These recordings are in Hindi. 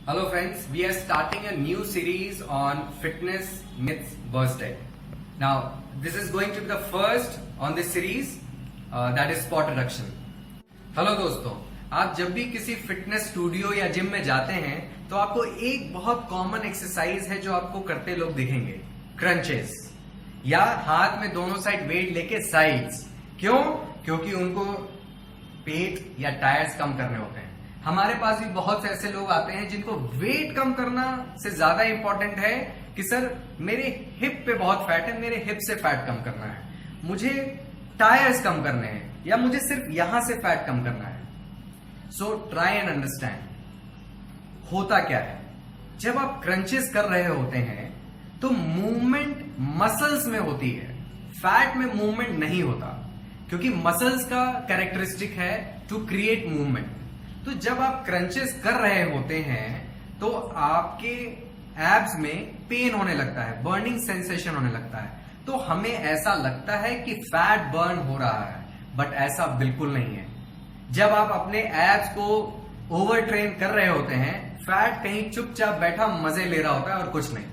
Hello friends, we are starting a new series on fitness myths busted. Now, this is going to be the first on this series, that is spot reduction. Hello दोस्तों, आप जब भी किसी फिटनेस स्टूडियो या जिम में जाते हैं तो आपको एक बहुत कॉमन एक्सरसाइज है जो आपको करते लोग दिखेंगे, क्रंचेस या हाथ में दोनों साइड वेट लेके साइड्स। क्यों? क्योंकि उनको पेट या टायर्स कम करने होते हैं। हमारे पास भी बहुत से ऐसे लोग आते हैं जिनको वेट कम करना से ज्यादा इंपॉर्टेंट है कि सर मेरे हिप पे बहुत फैट है, मेरे हिप से फैट कम करना है, मुझे टायर्स कम करने हैं या मुझे सिर्फ यहां से फैट कम करना है। सो ट्राई एंड अंडरस्टैंड होता क्या है। जब आप क्रंचेस कर रहे होते हैं तो मूवमेंट मसल्स में होती है, फैट में मूवमेंट नहीं होता, क्योंकि मसल्स का कैरेक्टरिस्टिक है टू क्रिएट मूवमेंट। तो जब आप क्रंचेस कर रहे होते हैं तो आपके एब्स में पेन होने लगता है, बर्निंग सेंसेशन होने लगता है। तो हमें ऐसा लगता है कि फैट बर्न हो रहा है, बट ऐसा बिल्कुल नहीं है। जब आप अपने एब्स को ओवर ट्रेन कर रहे होते हैं, फैट कहीं चुपचाप बैठा मजे ले रहा होता है और कुछ नहीं,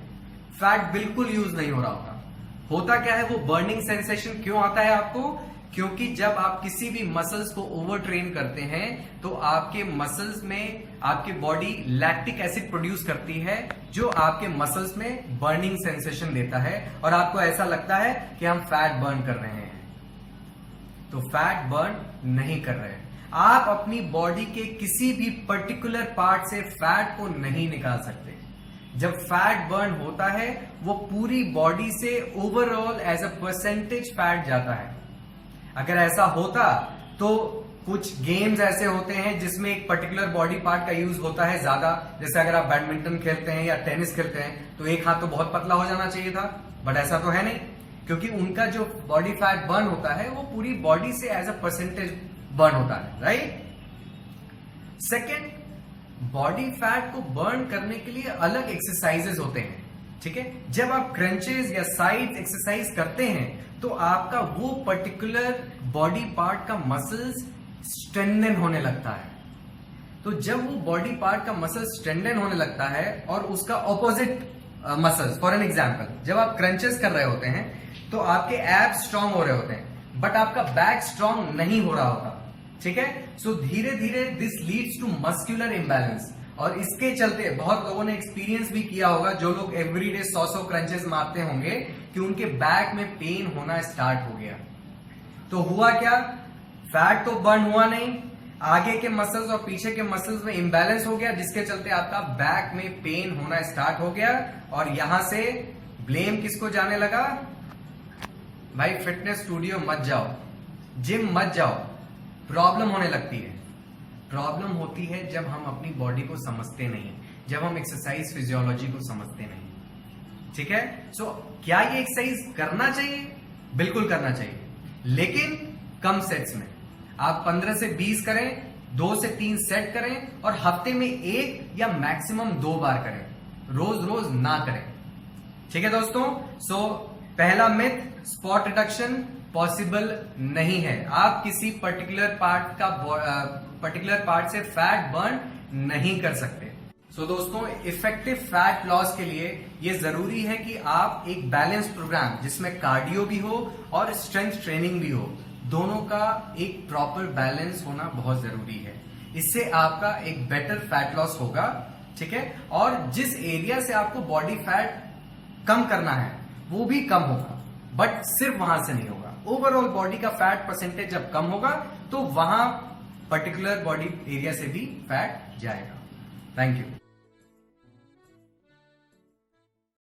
फैट बिल्कुल यूज नहीं हो रहा होता। होता क्या है, वो बर्निंग सेंसेशन क्यों आता है आपको? क्योंकि जब आप किसी भी मसल्स को ओवर ट्रेन करते हैं तो आपके मसल्स में आपकी बॉडी लैक्टिक एसिड प्रोड्यूस करती है जो आपके मसल्स में बर्निंग सेंसेशन देता है और आपको ऐसा लगता है कि हम फैट बर्न कर रहे हैं। तो फैट बर्न नहीं कर रहे हैं। आप अपनी बॉडी के किसी भी पर्टिकुलर पार्ट से फैट को नहीं निकाल सकते। जब फैट बर्न होता है वो पूरी बॉडी से overall as a percentage fat जाता है। अगर ऐसा होता तो कुछ गेम्स ऐसे होते हैं जिसमें एक पर्टिकुलर बॉडी पार्ट का यूज होता है ज्यादा, जैसे अगर आप बैडमिंटन खेलते हैं या टेनिस खेलते हैं तो एक हाथ तो बहुत पतला हो जाना चाहिए था, बट ऐसा तो है नहीं, क्योंकि उनका जो बॉडी फैट बर्न होता है वो पूरी बॉडी से एज अ परसेंटेज बर्न होता है, राइट। सेकेंड, बॉडी फैट को बर्न करने के लिए अलग एक्सरसाइजेस होते हैं, ठीक है। जब आप क्रंचेस या साइड एक्सरसाइज करते हैं तो आपका वो पर्टिकुलर बॉडी पार्ट का मसल्स स्ट्रेंथन होने लगता है। तो जब वो बॉडी पार्ट का मसल स्ट्रेंथन होने लगता है और उसका opposite muscles, for an example, जब आप क्रंचेस कर रहे होते हैं तो आपके एब्स स्ट्रांग हो रहे होते हैं बट आपका बैक स्ट्रांग नहीं हो रहा होता, ठीक है। सो धीरे धीरे this leads to muscular imbalance, और इसके चलते बहुत लोगों ने एक्सपीरियंस भी किया होगा, जो लोग एवरीडे 100 क्रंचेस मारते होंगे, कि उनके बैक में पेन होना स्टार्ट हो गया। तो हुआ क्या, फैट तो बर्न हुआ नहीं, आगे के मसल्स और पीछे के मसल्स में इंबैलेंस हो गया, जिसके चलते आपका बैक में पेन होना स्टार्ट हो गया। और यहां से ब्लेम किसको जाने लगा? भाई फिटनेस स्टूडियो मत जाओ, जिम मत जाओ, प्रॉब्लम होने लगती है। प्रॉब्लम होती है जब हम अपनी बॉडी को समझते नहीं, जब हम एक्सरसाइज फिजियोलॉजी को समझते नहीं, ठीक है। सो क्या ये एक्सरसाइज करना चाहिए? बिल्कुल करना चाहिए, लेकिन कम सेट्स में। आप 15 से 20 करें, 2 से 3 सेट करें और हफ्ते में 1 या मैक्सिमम 2 बार करें, रोज रोज ना करें, ठीक है दोस्तों। सो पहला मिथ, स्पॉट रिडक्शन पॉसिबल नहीं है। आप किसी पर्टिकुलर पार्ट से फैट बर्न नहीं कर सकते। सो दोस्तों, इफेक्टिव फैट लॉस के लिए ये जरूरी है कि आप एक बैलेंस प्रोग्राम जिसमें कार्डियो भी हो और स्ट्रेंथ ट्रेनिंग भी हो, दोनों का एक प्रॉपर बैलेंस होना बहुत जरूरी है। इससे आपका एक बेटर फैट लॉस होगा, ठीक है। और जिस एरिया से आपको बॉडी फैट कम करना है वो भी कम होगा, बट सिर्फ वहां से नहीं होगा। ओवरऑल बॉडी का फैट परसेंटेज जब कम होगा तो वहां पर्टिकुलर बॉडी एरिया से भी फैट जाएगा। Thank you.